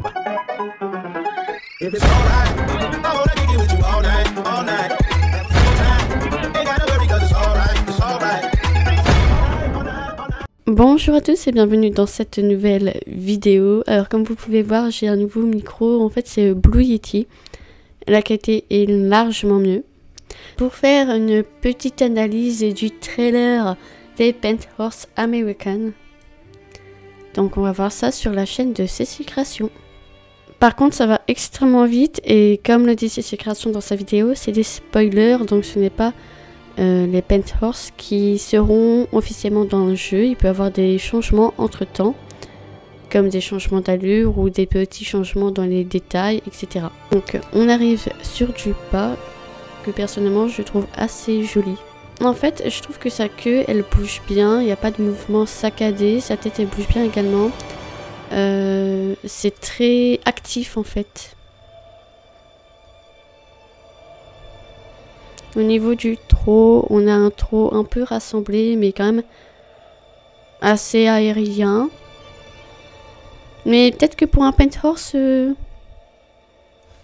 If it's alright, I wanna kick it with you all night, all night. Have a good time. Ain't gotta worry 'cause it's alright, it's alright. Bonjour à tous et bienvenue dans cette nouvelle vidéo. Alors comme vous pouvez voir, j'ai un nouveau micro, en fait c'est Blue Yeti. La qualité est largement mieux. Pour faire une petite analyse du trailer des Penthorse American. Donc on va voir ça sur la chaîne de CC Création. Par contre ça va extrêmement vite et comme le dit CC Création dans sa vidéo, c'est des spoilers, donc ce n'est pas les Penthorse qui seront officiellement dans le jeu. Il peut y avoir des changements entre temps, comme des changements d'allure ou des petits changements dans les détails, etc. Donc on arrive sur du pas que personnellement je trouve assez joli. En fait je trouve que sa queue elle bouge bien, il n'y a pas de mouvement saccadé, sa tête elle bouge bien également. C'est très actif en fait. Au niveau du trot, on a un trot un peu rassemblé mais quand même assez aérien. Mais peut-être que pour un Penthorse,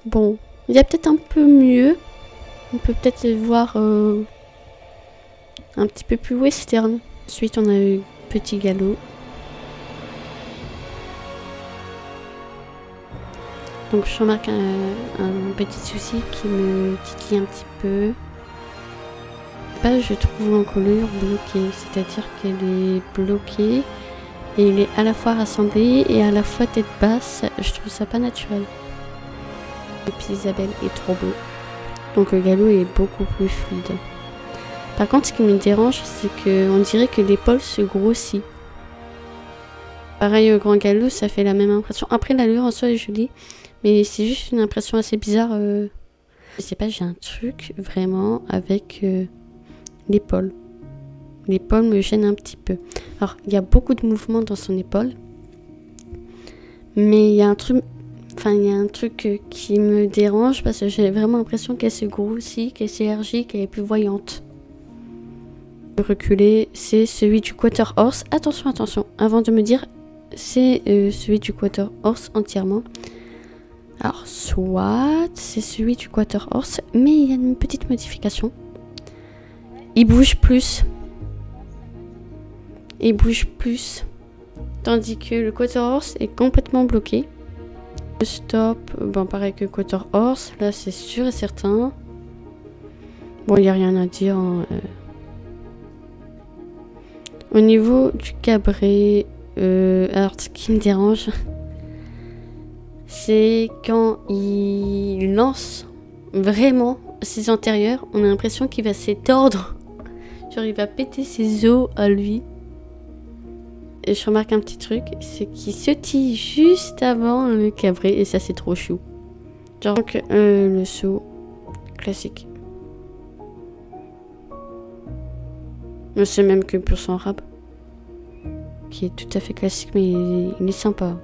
bon, il y a peut-être un peu mieux. On peut peut-être voir un petit peu plus western. Ensuite, on a eu Petit Galop. Donc, je remarque un petit souci qui me titille un petit peu. Je trouve l'encolure bloquée, c'est-à-dire qu'elle est bloquée et il est à la fois rassemblé et à la fois tête basse. Je trouve ça pas naturel. Et puis Isabelle est trop beau. Donc le galop est beaucoup plus fluide. Par contre, ce qui me dérange, c'est qu'on dirait que l'épaule se grossit. Pareil au grand galop, ça fait la même impression. Après, l'allure en soi est jolie, mais c'est juste une impression assez bizarre. Je sais pas, j'ai un truc vraiment avec l'épaule. L'épaule me gêne un petit peu. Alors, il y a beaucoup de mouvements dans son épaule, mais il y a un truc... Enfin, il y a un truc qui me dérange parce que j'ai vraiment l'impression qu'elle se grossit, qu'elle s'élargit, qu'elle est plus voyante. Le reculé, c'est celui du Quarter Horse. Attention, attention, avant de me dire, c'est celui du Quarter Horse entièrement. Alors, soit c'est celui du Quarter Horse, mais il y a une petite modification. Il bouge plus. Il bouge plus. Tandis que le Quarter Horse est complètement bloqué. Le stop, bon pareil que Quarter Horse, là c'est sûr et certain. Bon, il n'y a rien à dire. Hein. Au niveau du cabré, alors ce qui me dérange, c'est quand il lance vraiment ses antérieurs, on a l'impression qu'il va s'étordre. Genre il va péter ses os à lui. Et je remarque un petit truc, c'est qu'il sautille juste avant le cabré et ça c'est trop chou. Genre donc, le saut classique. C'est même que pour son rap, qui est tout à fait classique mais il est sympa.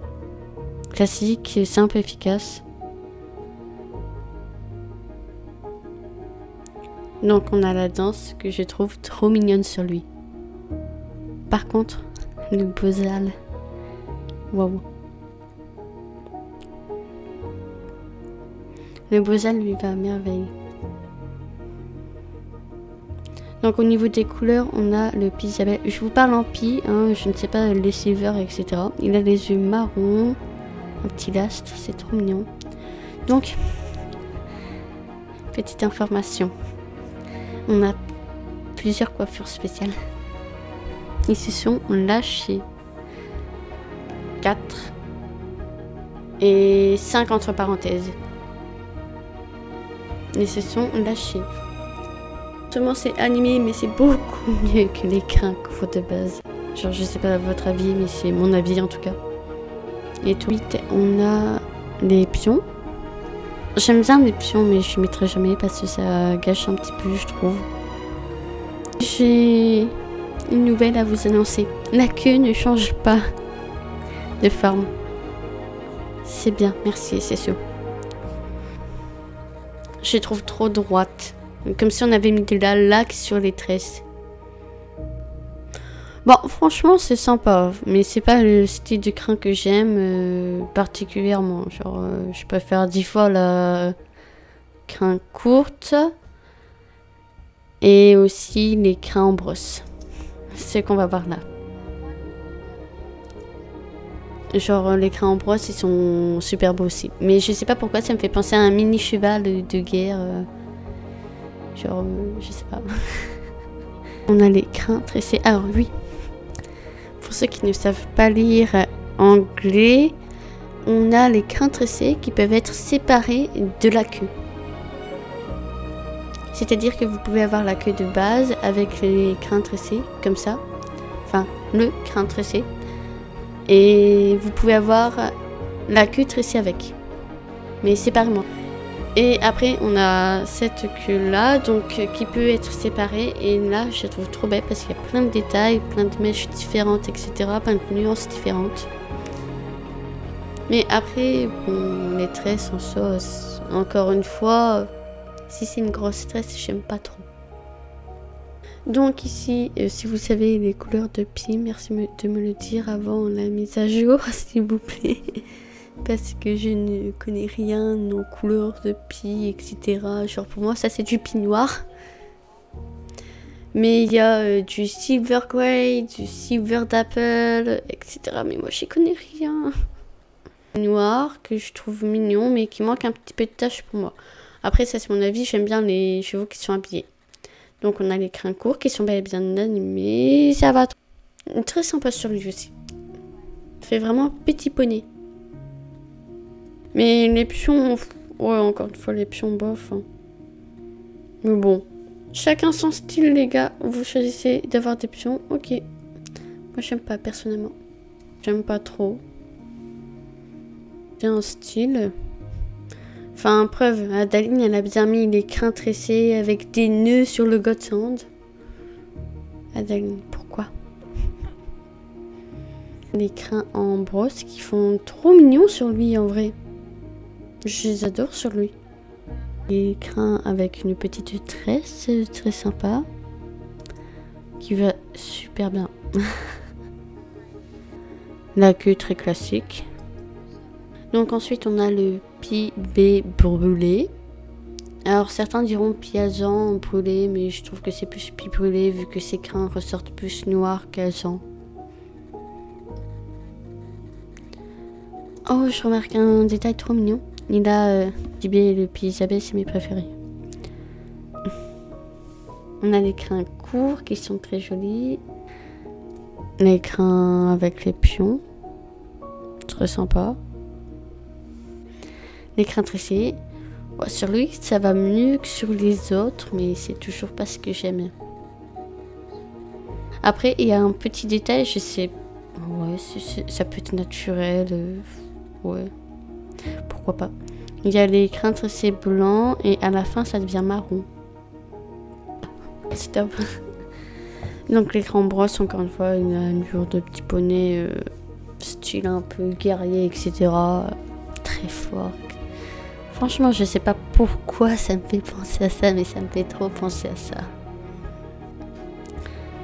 Classique, simple, efficace. Donc on a la danse que je trouve trop mignonne sur lui. Par contre, le bozal, waouh. Le bozal lui va à merveille. Donc au niveau des couleurs, on a le Pi Isabelle. Je vous parle en Pi, hein, je ne sais pas les silver, etc. Il a les yeux marrons, un petit lastre, c'est trop mignon. Donc, petite information. On a plusieurs coiffures spéciales. Ils se sont lâchés. 4 et 5 entre parenthèses. Ils se sont lâchés. Seulement c'est animé, mais c'est beaucoup mieux que les crins de base. Genre je sais pas votre avis, mais c'est mon avis en tout cas. Et tout. On a les pions. J'aime bien les pions, mais je ne mettrai jamais parce que ça gâche un petit peu, je trouve. J'ai une nouvelle à vous annoncer. La queue ne change pas de forme. C'est bien, merci SSO. Je les trouve trop droite. Comme si on avait mis de la laque sur les tresses. Bon Bon, franchement, c'est sympa, mais c'est pas le style de crin que j'aime particulièrement. Genre, je préfère 10 fois la crin courte et aussi les crins en brosse. C'est ce qu'on va voir là. Genre, les crins en brosse, ils sont super beaux aussi. Mais je sais pas pourquoi, ça me fait penser à un mini cheval de guerre. Genre, je sais pas. On a les crins tressés. Alors, oui. Pour ceux qui ne savent pas lire anglais, on a les crins tressés qui peuvent être séparés de la queue. C'est-à-dire que vous pouvez avoir la queue de base avec les crins tressés, comme ça. Enfin, le crin tressé. Et vous pouvez avoir la queue tressée avec. Mais séparément. Et après, on a cette queue-là, donc qui peut être séparée. Et là, je la trouve trop belle parce qu'il y a plein de détails, plein de mèches différentes, etc. Plein de nuances différentes. Mais après, bon, les tresses en sauce, encore une fois, si c'est une grosse tresse, j'aime pas trop. Donc ici, si vous savez les couleurs de pied, merci de me le dire avant la mise à jour, s'il vous plaît. Parce que je ne connais rien aux couleurs de pied, etc. Genre pour moi, ça c'est du pied noir. Mais il y a du silver grey, du silver dapple, etc. Mais moi, j'y connais rien. Noir, que je trouve mignon, mais qui manque un petit peu de taches pour moi. Après, ça c'est mon avis, j'aime bien les chevaux qui sont habillés. Donc on a les crins courts qui sont bel et bien animés, ça va. Très sympa sur lui aussi. Ça fait vraiment petit poney. Mais les pions, ouais, encore une fois, les pions bof. Hein. Mais bon, chacun son style, les gars. Vous choisissez d'avoir des pions, ok. Moi, j'aime pas, personnellement. J'aime pas trop. C'est un style. Enfin, preuve, Adaline, elle a bien mis les crins tressés avec des nœuds sur le Godsend. Adaline, pourquoi? Les crins en brosse qui font trop mignons sur lui, en vrai. Je les adore sur lui. Les crins avec une petite tresse, très sympa. Qui va super bien. La queue très classique. Donc ensuite on a le PB brûlé. Alors certains diront piageant brûlé, mais je trouve que c'est plus pi brûlé vu que ses crins ressortent plus noirs qu'azan. Oh, je remarque un détail trop mignon. Il a PB et le pi Isabelle, c'est mes préférés. On a les crins courts qui sont très jolis. Les crins avec les pions. Très sympa. Les crins tressés. Ouais, sur lui, ça va mieux que sur les autres, mais c'est toujours pas ce que j'aime. Après, il y a un petit détail, je sais. Ouais, ça peut être naturel. Ouais. Pourquoi pas. Il y a les crins tressés blancs et à la fin, ça devient marron. C'est top. Donc, les crins brosse, encore une fois, il y a une allure de petit poney, style un peu guerrier, etc. Très fort. Franchement, je sais pas pourquoi ça me fait penser à ça, mais ça me fait trop penser à ça.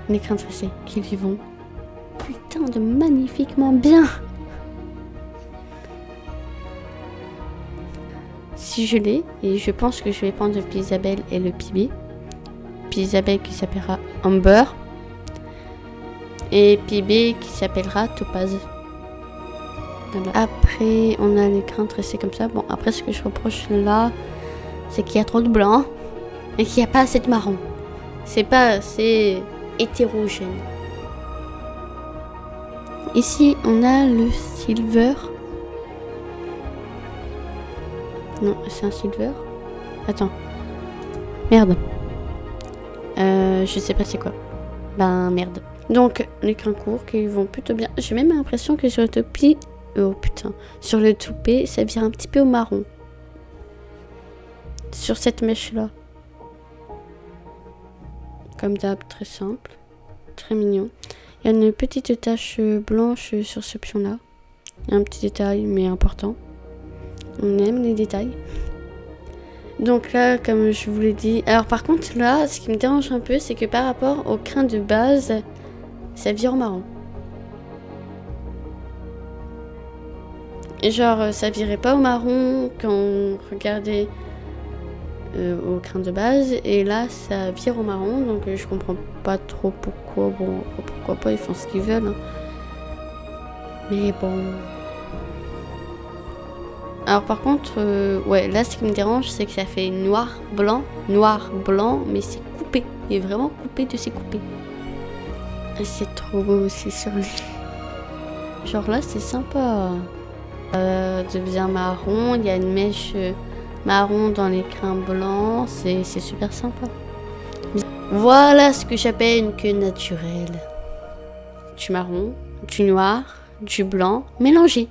Les crins tressés qui lui vont putain de magnifiquement bien. Si je l'ai, et je pense que je vais prendre le Pi Isabelle et le Pi B. Pi Isabelle qui s'appellera Amber. Et Pi B qui s'appellera Topaz. Voilà. Après, on a les crins tressés comme ça. Bon, après, ce que je reproche là, c'est qu'il y a trop de blanc et qu'il n'y a pas assez de marron. C'est pas assez hétérogène. Ici, on a le silver. Non, c'est un silver. Attends. Merde. Je sais pas c'est quoi. Ben, merde. Donc, les crins courts qui vont plutôt bien. J'ai même l'impression que sur le topi... Oh putain. Sur le toupet, ça vient un petit peu au marron. Sur cette mèche-là. Comme d'hab, très simple. Très mignon. Il y a une petite tache blanche sur ce pion-là. Un petit détail, mais important. On aime les détails. Donc là, comme je vous l'ai dit... Alors par contre, là, ce qui me dérange un peu, c'est que par rapport au crin de base, ça vire au marron. Et genre, ça virait pas au marron quand on regardait au crin de base. Et là, ça vire au marron. Donc, je comprends pas trop pourquoi. Bon, pourquoi pas, ils font ce qu'ils veulent. Hein. Mais bon. Alors, par contre, ouais, là, ce qui me dérange, c'est que ça fait noir, blanc, mais c'est coupé. Il est vraiment coupé de ses coupés. C'est trop beau aussi sur lui. Genre là, c'est sympa. Devient marron, il y a une mèche marron dans les crins blancs, c'est super sympa. Voilà ce que j'appelle une queue naturelle. Du marron, du noir, du blanc, mélangé.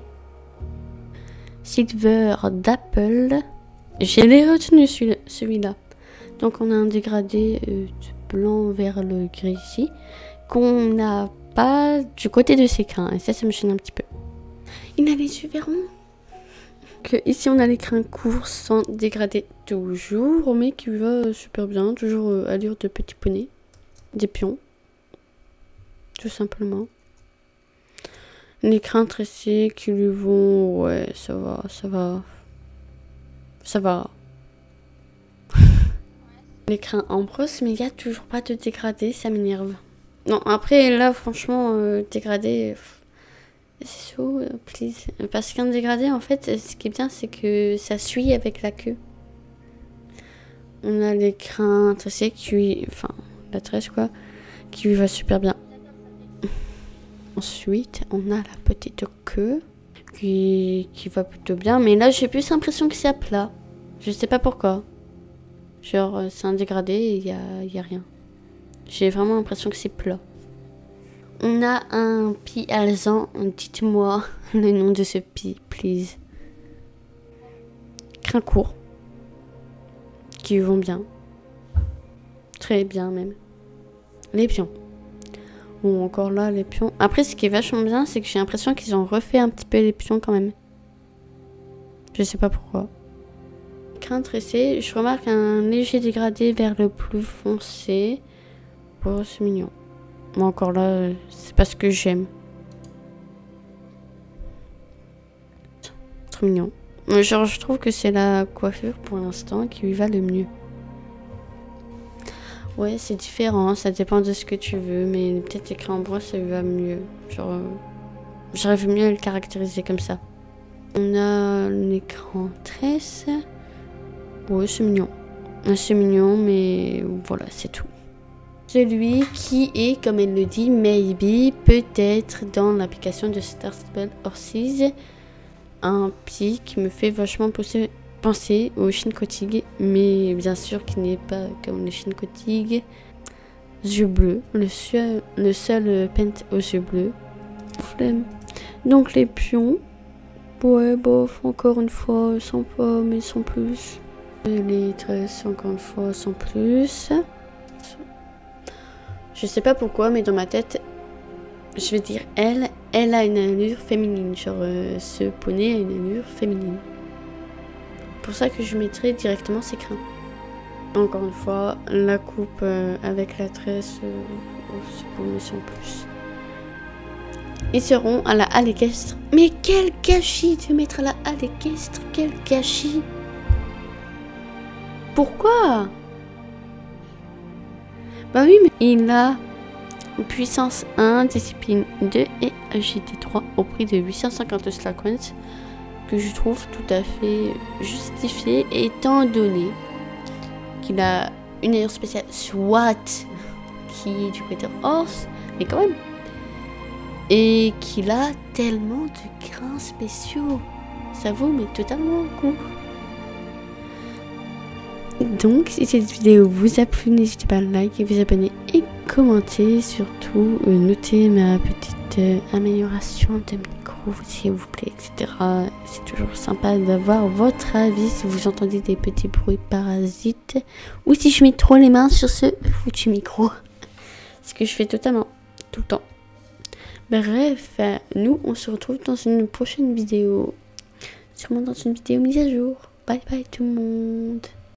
Silver d'Apple. J'ai retenu celui-là. Donc on a un dégradé du blanc vers le gris ici, qu'on n'a pas du côté de ses crins. Et ça me gêne un petit peu. Il a les yeux verts ronds. Ici on a les crins courts sans dégradé toujours, mais qui va super bien, toujours allure de petit poney, des pions, tout simplement. Les crins tressés qui lui vont, ouais, ça va. Les crins en brosse, mais il n'y a toujours pas de dégradé, ça m'énerve. Non, après là franchement, dégradé... C'est chaud, please. Parce qu'un dégradé, en fait, ce qui est bien, c'est que ça suit avec la queue. On a les crins tressés enfin, la tresse quoi, qui lui va super bien. Ensuite, on a la petite queue qui va plutôt bien. Mais là, j'ai plus l'impression que c'est à plat. Je sais pas pourquoi. Genre, c'est un dégradé et il y a rien. J'ai vraiment l'impression que c'est plat. On a un pie alezan. Dites-moi le nom de ce pie, please. Crins courts. Qui vont bien. Très bien même. Les pions. Bon, encore là, les pions. Après, ce qui est vachement bien, c'est que j'ai l'impression qu'ils ont refait un petit peu les pions quand même. Je sais pas pourquoi. Crins tressés. Je remarque un léger dégradé vers le plus foncé. Oh, c'est mignon. Moi encore là, c'est pas ce que j'aime. Trop mignon. Genre, je trouve que c'est la coiffure pour l'instant qui lui va le mieux. Ouais, c'est différent, ça dépend de ce que tu veux, mais peut-être écrit en brosse, ça lui va mieux. Genre, j'aurais vu mieux le caractériser comme ça. On a l'écran tresse. Ouais, c'est mignon. C'est mignon, mais voilà, c'est tout. Celui qui est, comme elle le dit, maybe, peut-être dans l'application de Star Stable Horses. Un pied qui me fait vachement penser au Shinkotig, mais bien sûr qui n'est pas comme le Shinkotig. Yeux bleus, le seul paint aux yeux bleus. Flemme. Donc les pions, ouais, bof, encore une fois, sympa, mais sans plus. Les tresses, encore une fois, sans plus. Je sais pas pourquoi, mais dans ma tête, je vais dire elle a une allure féminine. Genre, ce poney a une allure féminine. Pour ça que je mettrai directement ses crins. Encore une fois, la coupe avec la tresse, c'est bon, mais sans plus. Ils seront à la halle équestre. Mais quel gâchis de mettre à la halle équestre. Quel gâchis. Pourquoi? Bah oui, mais il a puissance 1, discipline 2 et agilité 3 au prix de 850 slackons, que je trouve tout à fait justifié étant donné qu'il a une allure spéciale SWAT qui est du côté horse, mais quand même, et qu'il a tellement de grains spéciaux. Ça vaut mais totalement le coup. Donc, si cette vidéo vous a plu, n'hésitez pas à liker, vous abonner et commenter. Surtout, notez ma petite amélioration de micro, s'il vous plaît, etc. C'est toujours sympa d'avoir votre avis si vous entendez des petits bruits parasites ou si je mets trop les mains sur ce foutu micro. Ce que je fais totalement, tout le temps. Bref, nous, on se retrouve dans une prochaine vidéo. Sûrement dans une vidéo mise à jour. Bye bye tout le monde.